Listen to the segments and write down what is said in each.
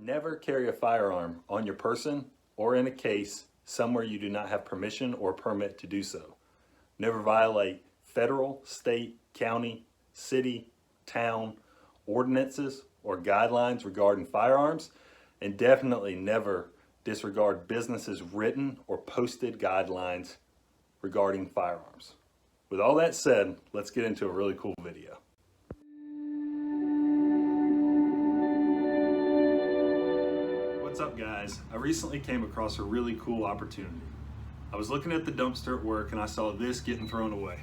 Never carry a firearm on your person or in a case somewhere you do not have permission or permit to do so. Never violate federal, state, county, city, town ordinances or guidelines regarding firearms, and definitely never disregard businesses' written or posted guidelines regarding firearms. With all that said, let's get into a really cool video. What's up, guys? I recently came across a really cool opportunity. I was looking at the dumpster at work and I saw this getting thrown away.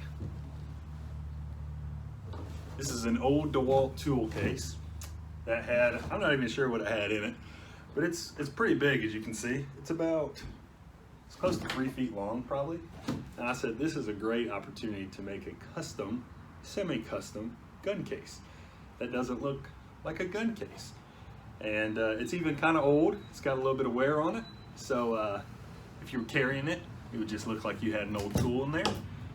This is an old Dewalt tool case that had, I'm not even sure what it had in it, but it's pretty big, as you can see. It's close to 3 feet long probably. And I said, this is a great opportunity to make a custom, semi-custom gun case that doesn't look like a gun case. And it's even kind of old. It's got a little bit of wear on it. So if you were carrying it, it would just look like you had an old tool in there.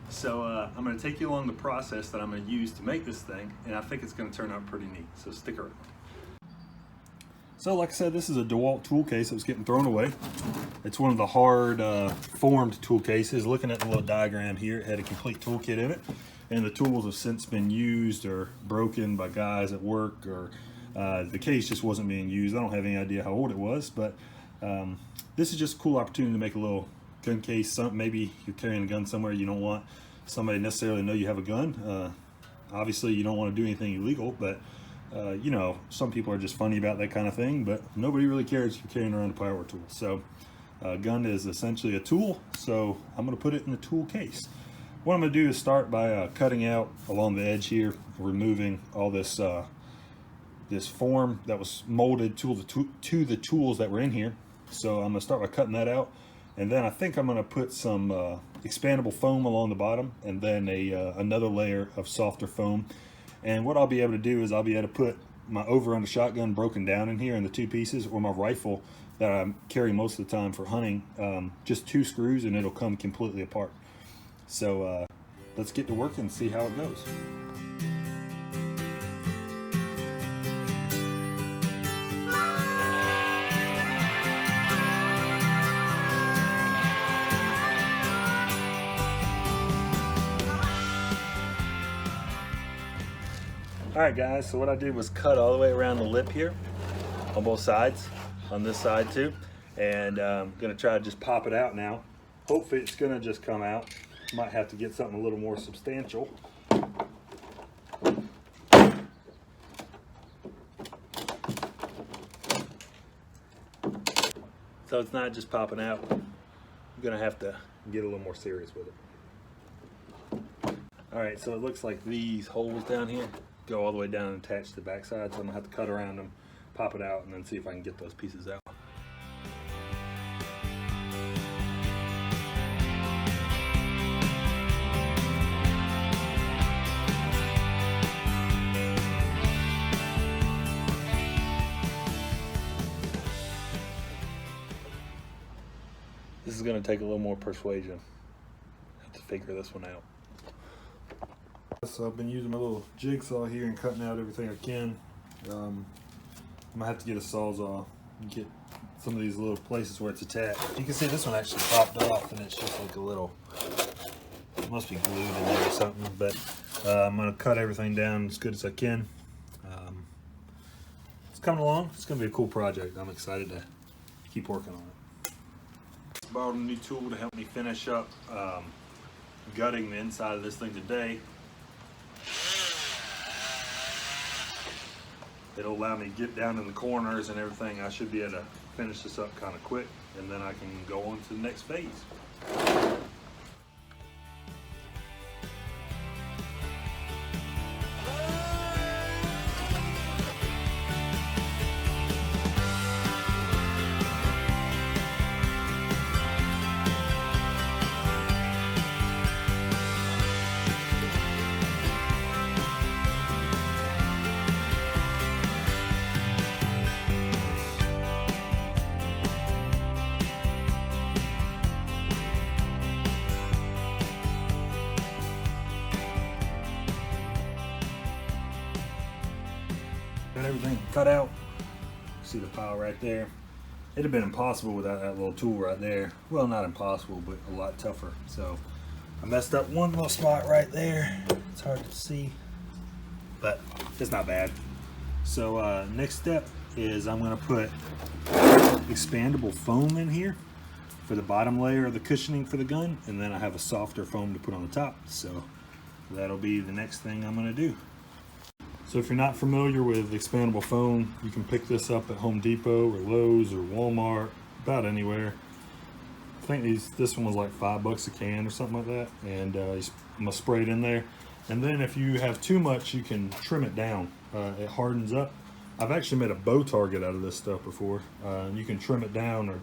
So I'm going to take you along the process that I'm going to use to make this thing, and I think it's going to turn out pretty neat. So stick around. So like I said, this is a Dewalt tool case that was getting thrown away. It's one of the hard formed tool cases. Looking at the little diagram here, it had a complete toolkit in it, and the tools have since been used or broken by guys at work, or the case just wasn't being used. I don't have any idea how old it was, but this is just a cool opportunity to make a little gun case. Maybe you're carrying a gun somewhere, you don't want somebody necessarily to know you have a gun. Obviously you don't want to do anything illegal, but you know, some people are just funny about that kind of thing, but nobody really cares if you're carrying around a power tool. So a gun is essentially a tool, so I'm going to put it in the tool case. What I'm going to do is start by cutting out along the edge here, removing all this this form that was molded to the tools that were in here. So I'm going to start by cutting that out, and then I think I'm going to put some expandable foam along the bottom, and then another layer of softer foam. And what I'll be able to do is I'll be able to put my over-under shotgun broken down in here in the two pieces, or my rifle that I carry most of the time for hunting, just 2 screws, and it'll come completely apart. So let's get to work and see how it goes. Alright guys, so what I did was cut all the way around the lip here on both sides, on this side too, and I'm going to try to just pop it out now. Hopefully it's going to just come out. Might have to get something a little more substantial. So it's not just popping out. I'm going to have to get a little more serious with it. Alright, so it looks like these holes down here go all the way down and attach to the back side, so I'm gonna have to cut around them, pop it out, and then see if I can get those pieces out. This is gonna take a little more persuasion. I have to figure this one out. So I've been using my little jigsaw here and cutting out everything I can. I'm gonna have to get a sawzall and get some of these little places where it's attached. You can see this one actually popped off, and it's just like a little, it must be glued in there or something, but I'm gonna cut everything down as good as I can. It's coming along. It's gonna be a cool project. I'm excited to keep working on it. Borrowed a new tool to help me finish up gutting the inside of this thing today. It'll allow me to get down in the corners and everything. I should be able to finish this up kind of quick, and then I can go on to the next phase. Got everything cut out. See the pile right there? It'd have been impossible without that little tool right there. Well, not impossible, but a lot tougher. So I messed up one little spot right there. It's hard to see, but it's not bad. So next step is I'm gonna put expandable foam in here for the bottom layer of the cushioning for the gun, and then I have a softer foam to put on the top. So that'll be the next thing I'm gonna do. So if you're not familiar with expandable foam, you can pick this up at Home Depot or Lowe's or Walmart, about anywhere. I think this one was like $5 a can or something like that, and I'm gonna spray it in there. And then if you have too much, you can trim it down. It hardens up. I've actually made a bow target out of this stuff before, and you can trim it down or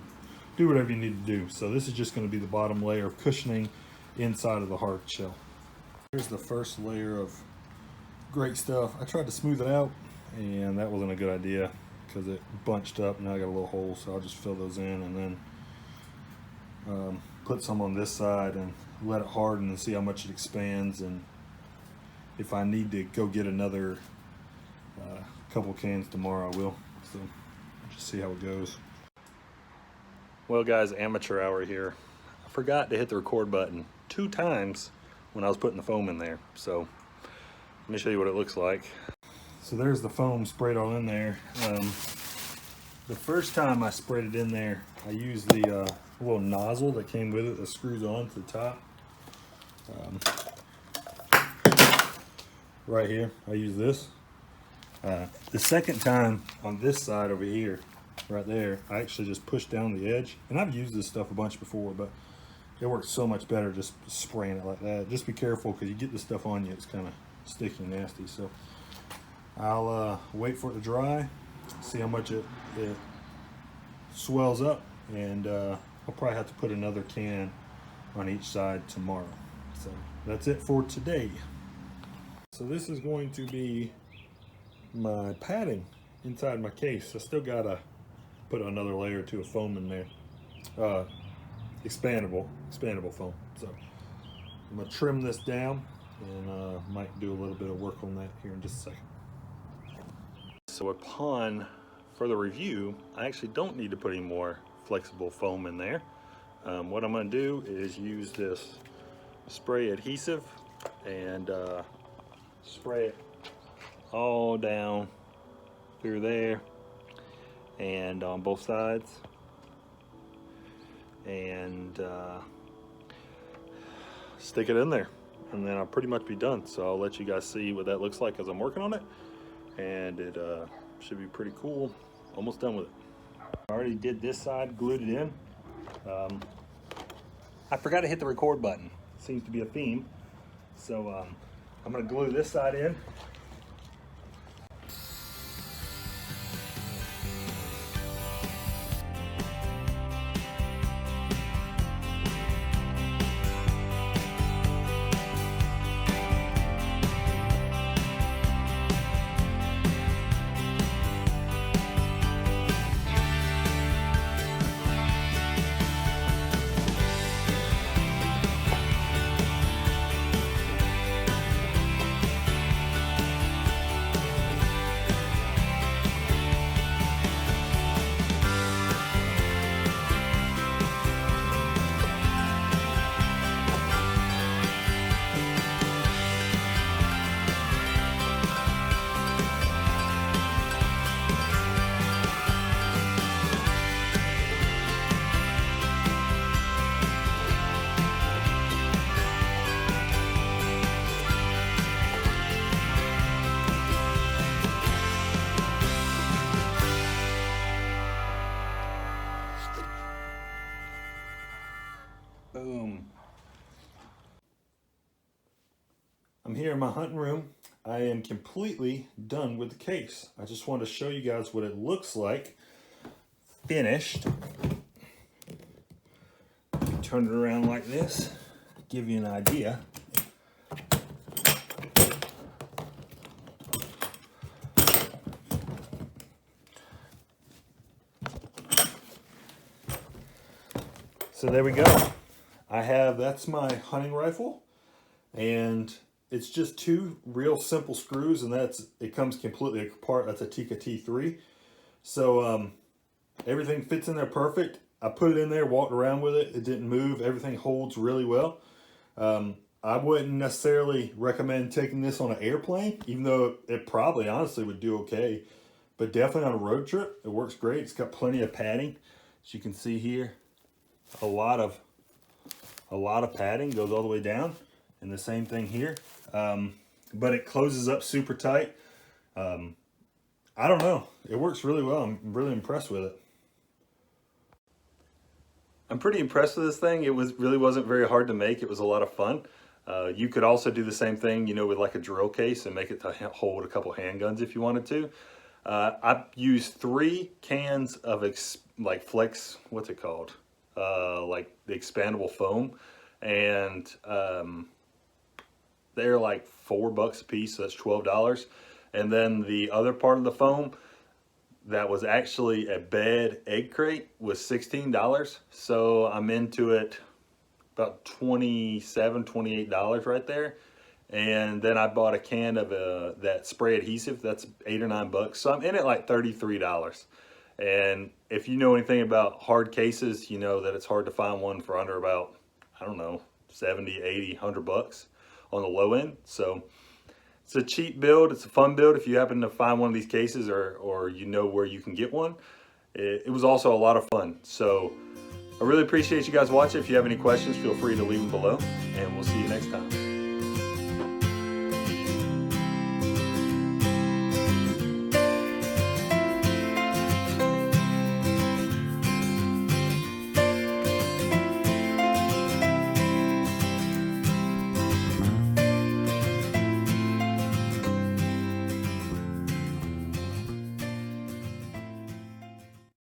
do whatever you need to do. So this is just going to be the bottom layer of cushioning inside of the hard shell. Here's the first layer of great stuff. I tried to smooth it out, and that wasn't a good idea because it bunched up. Now I got a little hole, so I'll just fill those in and then put some on this side and let it harden and see how much it expands. And if I need to go get another couple cans tomorrow, I will. So just see how it goes. Well guys, amateur hour here. I forgot to hit the record button 2 times when I was putting the foam in there. So let me show you what it looks like. So there's the foam sprayed all in there. The first time I sprayed it in there, I used the little nozzle that came with it that screws on to the top. Right here, I use this. The second time on this side over here, right there, I actually just pushed down the edge. And I've used this stuff a bunch before, but it works so much better just spraying it like that. Just be careful because you get this stuff on you, it's kind of sticky and nasty. So I'll wait for it to dry, see how much it swells up, and I'll probably have to put another can on each side tomorrow. So that's it for today. So this is going to be my padding inside my case. I still gotta put another layer or 2 of foam in there, expandable foam. So I'm gonna trim this down and might do a little bit of work on that here in just a second. So upon further review, I actually don't need to put any more flexible foam in there. What I'm gonna do is use this spray adhesive and spray it all down through there and on both sides, and stick it in there, and then I'll pretty much be done. So I'll let you guys see what that looks like as I'm working on it, and it should be pretty cool. Almost done with it. I already did this side, glued it in. I forgot to hit the record button. Seems to be a theme. So I'm gonna glue this side in. Boom. I'm here in my hunting room. I am completely done with the case. I just want to show you guys what it looks like finished. Turn it around like this, give you an idea. So there we go. That's my hunting rifle, and it's just 2 real simple screws, and it comes completely apart. That's a Tikka T3. So everything fits in there perfect. I put it in there, walked around with it. It didn't move. Everything holds really well. I wouldn't necessarily recommend taking this on an airplane, even though it probably honestly would do okay. But definitely on a road trip, it works great. It's got plenty of padding. As you can see here, a lot of padding goes all the way down, and the same thing here. But it closes up super tight. I don't know. It works really well. I'm really impressed with it. I'm pretty impressed with this thing. It really wasn't very hard to make. It was a lot of fun. You could also do the same thing, you know, with like a drill case and make it to hold a couple handguns if you wanted to. I used 3 cans of like Flex, what's it called? Like the expandable foam, and they're like $4 a piece, so that's $12. And then the other part of the foam that was actually a bed egg crate was $16. So I'm into it about $27, $28 right there. And then I bought a can of that spray adhesive. That's $8 or $9. So I'm in it like $33. And if you know anything about hard cases, you know that it's hard to find one for under about, I don't know, 70, 80, $100 on the low end. So it's a cheap build. It's a fun build if you happen to find one of these cases, or you know where you can get one. It was also a lot of fun. So I really appreciate you guys watching. If you have any questions, feel free to leave them below, and we'll see you next time.